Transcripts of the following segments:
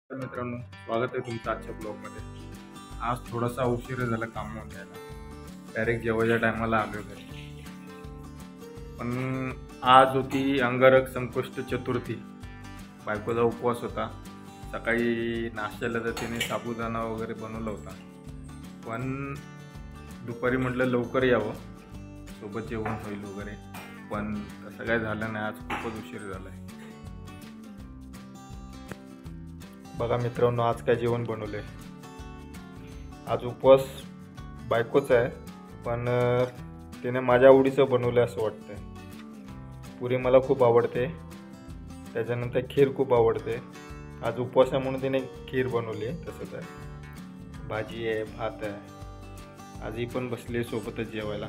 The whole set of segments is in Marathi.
तर मित्रांनो, स्वागत आहे तुमचं आजच्या ब्लॉगमध्ये. आज थोडासा उशीर झाला कामावर यायला. डायरेक्ट जेवायच्या टायमाला आलो घरी. पण आज होती अंगारक संकष्ट चतुर्थी. बायकोचा उपवास होता. सकाळी नाश्त्याला तर तिने साबुदाणा वगैरे बनवला होता. पण दुपारी म्हटलं लवकर यावं, सोबत जेवण होईल वगैरे. पण तसं काय झालं नाही. आज खूपच उशीर झाला आहे. बघा मित्रांनो, आज काय जेवण बनवले. आज उपवास बायकोचा आहे, पण तिने माझ्या आवडीचं बनवलं असं वाटतंय. पुरी मला खूप आवडते, त्याच्यानंतर खीर खूप आवडते. आज उपवास आहे म्हणून तिने खीर बनवली आहे. तसंच आहे, भाजी आहे, भात आहे. आजही पण बसली सोबतच जेवायला.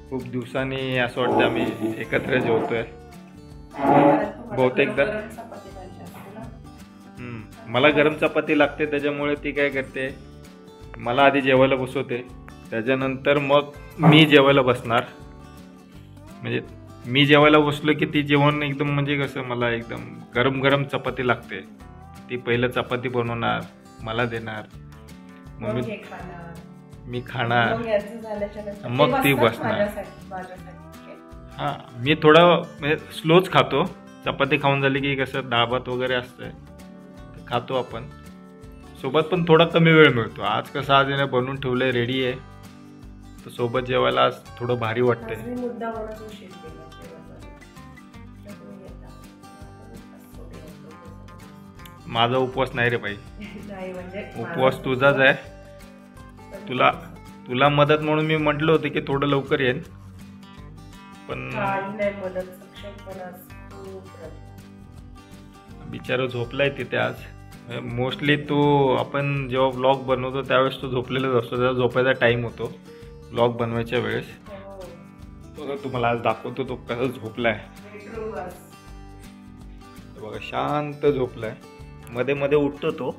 खूप दिवसांनी असं वाटतं आम्ही एकत्र जेवतोय. बहुतेकदा मला गरम चपाती लागते, त्याच्यामुळे ती काय करते, मला आधी जेवायला बसवते, त्याच्यानंतर मग मी जेवायला बसणार. म्हणजे मी जेवायला बसलो की ती जेवण एकदम म्हणजे कसं, मला एकदम गरम गरम चपाती लागते. ती पहिलं चपाती बनवणार, मला देणार, मग मी खाणार, मग ती बसणार. हां, मी थोडा म्हणजे स्लोच खातो. चपाती खाऊन झाली की कसं डाळ भात वगैरे असतंय खातो आपण सोबत, पण थोडा कमी वेळ मिळतो. आज कसं आज याने बनवून ठेवलंय, रेडी आहे, तर सोबत जेवायला आज थोडं भारी वाटतंय. माझा उपवास नाही रे बाई, उपवास तुझाच आहे. तुला मदत म्हणून मी म्हटलं होतं की थोडं लवकर येईन, पण बिचारा झोपलाय तिथे आज. मोस्टली तो आपण जेव्हा ब्लॉग बनवतो त्यावेळेस तो झोपलेलाच असतो. त्याचा झोपायचा टाईम होतो ब्लॉग बनवायच्या वेळेस. बघा तुम्हाला आज दाखवतो तो कसा झोपलाय. बघा शांत झोपलाय, मध्ये मध्ये उठतो तो.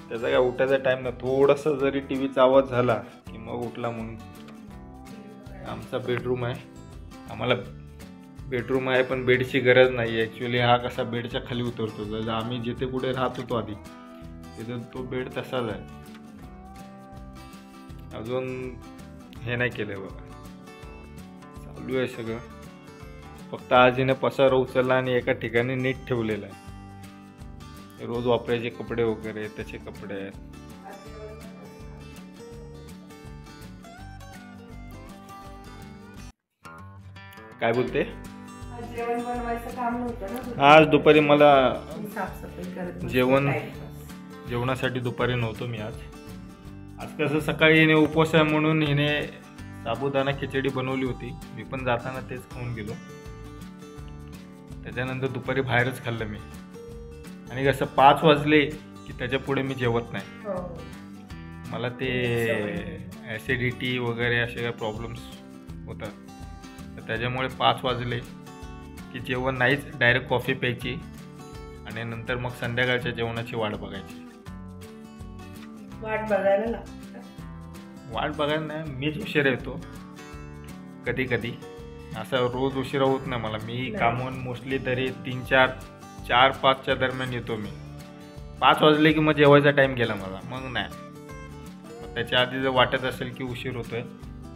त्याचा काय उठायचा टाइम नाही. थोडासा जरी टीव्हीचा आवाज झाला की मग उठला म्हणून. आमचा बेडरूम आहे, आम्हाला बेडरूम आहे, पण बेडची गरज नाही आहे ॲक्च्युली. हा कसा बेडच्या खाली उतरतो. जर आम्ही जिथे कुठे राहत होतो आधी तिथे तो बेड तसाच आहे. अजून हे नाही केलंय बघा, चालू आहे सगळं. फक्त आज हिने पसारा उचलला आणि एका ठिकाणी नीट ठेवलेला आहे. रोज वापरायचे कपडे वगैरे त्याचे कपडे आहेत. काय बोलते? आज दुपारी मला जेवणासाठी दुपारी नव्हतो मी. आज कसं सकाळी हिने उपवास आहे म्हणून हिने साबुदाणा खिचडी बनवली होती. मी पण जाताना तेच खाऊन गेलो. त्याच्यानंतर दुपारी बाहेरच खाल्लं मी. आणि कसं 5 वाजले की त्याच्या पुढे मी जेवत नाही. मला ते ॲसिडिटी वगैरे असे काही प्रॉब्लेम्स होतात, तर त्याच्यामुळे 5 वाजले की जेवण नाहीच, डायरेक्ट कॉफी प्यायची आणि नंतर मग संध्याकाळच्या जेवणाची वाट बघायची. वाट बघायला नाही, मीच उशिरा येतो कधी कधी. असं रोज उशिरा होत नाही मला. मी कामून मोस्टली तरी 4-5च्या दरम्यान येतो मी. 5 वाजले की मग जेवायचा टाईम गेला मला, मग नाही. त्याच्या आधी जर वाटत असेल की उशीर होतोय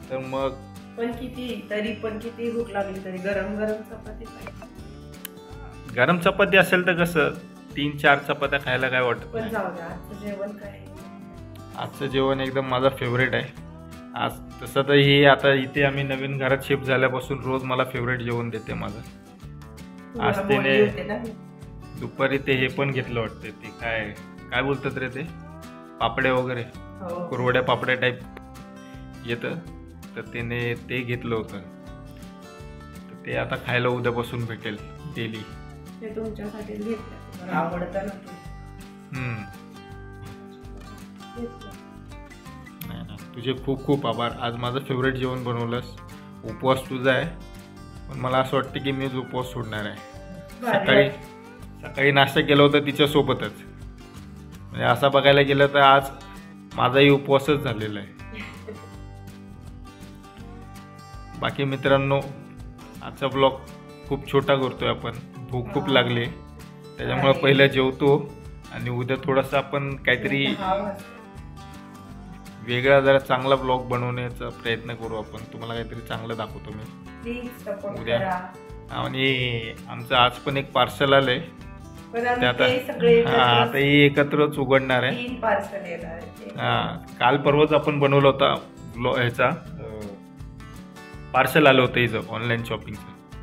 तर मग पण किती भूक लागली तरी गरम चपाती पाहिजे. गरम चपाती असेल तर कसं 3-4 चपात्या खायला काय वाटत पण जाऊ दे. आजचं जेवण काय? आजचं जेवण एकदम माझं फेवरेट आहे. आज तसं तर हे आता इथे आम्ही नवीन घरात शिफ्ट झाल्यापासून रोज मला फेवरेट जेवण देते माझं. आज तिने दुपारी ते हे पण घेतलं वाटतं, ते काय बोलतात रे, ते पापड्या वगैरे, कुरवड्या पापड्या टाईप येतं, तर तिने ते घेतलं होतं. तर ते आता खायला उद्यापासून भेटेल डेली. ते तुमच्यासाठी घेतलं, आवडतं ना. नाही, तुझे खूप खूप आभार. आज माझं फेवरेट जेवण बनवलंस. उपवास तुझा आहे, पण मला असं वाटतं की मीच उपवास सोडणार आहे. सकाळी नाश्ता केला होता तिच्यासोबतच. म्हणजे असं बघायला गेलं तर आज माझाही उपवासच झालेला आहे. बाकी मित्रांनो, आजचा ब्लॉग खूप छोटा करतोय आपण. भूक खूप लागली त्याच्यामुळे पहिलं जेवतो आणि उद्या थोडासा आपण काहीतरी वेगळा जरा चांगला ब्लॉग बनवण्याचा प्रयत्न करू आपण. तुम्हाला काहीतरी चांगलं दाखवतो मी प्लीज सपोर्ट उद्या. करा. आणि आमचं आज पण एक पार्सल आलंय पण ते आम्ही आता ते सगळे आता ही एकत्रच उघडणार आहे. 3 पार्सल येणार आहे. काल परवाच आपण बनवलं होता ह्याचा पार्सल आलं होतं हिचं ऑनलाईन शॉपिंगचं,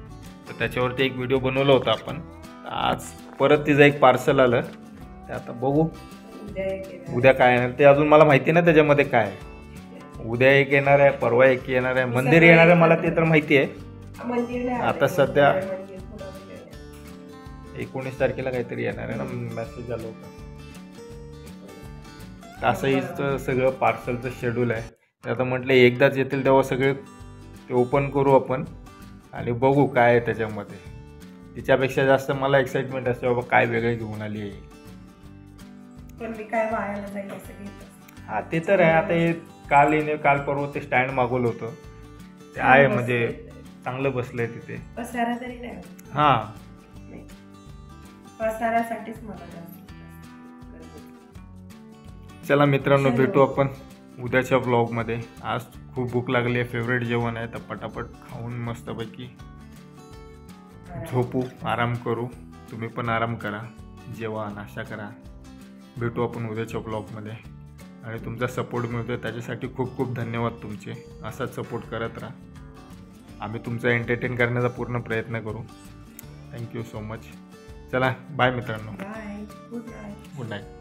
तर त्याच्यावरती एक व्हिडिओ बनवला होता आपण. आज परत तिचं एक पार्सल आलं, ते आता बघू उद्या काय येणार ते. अजून मला माहिती नाही त्याच्यामध्ये काय आहे. उद्या एक येणार आहे, परवा एक येणार आहे, मंदिर येणार आहे, मला ते तर माहिती आहे. आता सध्या 19 तारखेला काहीतरी येणार आहे ना, मेसेज आला होता. असंही सगळं पार्सलचं शेड्यूल आहे. आता म्हटलं एकदाच येतील तेव्हा सगळे ते ओपन करू आपण आणि बघू काय आहे त्याच्यामध्ये. तिच्यापेक्षा जास्त मला एक्साइटमेंट असते बाबा काय वेगळे घेऊन आली आहे. पण मी काय वायाला जाईल असं घेत. हा ते तर आहे. आता हे काल परवा ते स्टँड मागवलं होतं, ते आहे म्हणजे चांगलं बसलंय तिथे. पसारा तरी नाही. हा पसारासाठीच मला जास्त. चला मित्रांनो, भेटू आपण उद्याच्या ब्लॉगमध्ये. आज खूप भूक लागली आहे, फेवरेट जेवण आहे, तर पटापट खाऊन मस्तपैकी झोपू, आराम करू. तुम्ही पण आराम करा, जेवा, नाश्ता करा. भेटू आपण उद्याच्या ब्लॉगमध्ये. आणि तुमचा सपोर्ट मिळतो त्याच्यासाठी खूप खूप धन्यवाद तुमचे. असाच सपोर्ट करत राहा. आम्ही तुमचा एंटरटेन करण्याचा पूर्ण प्रयत्न करू. Thank you so much. चला बाय मित्रांनो. Bye. Good night. Good night.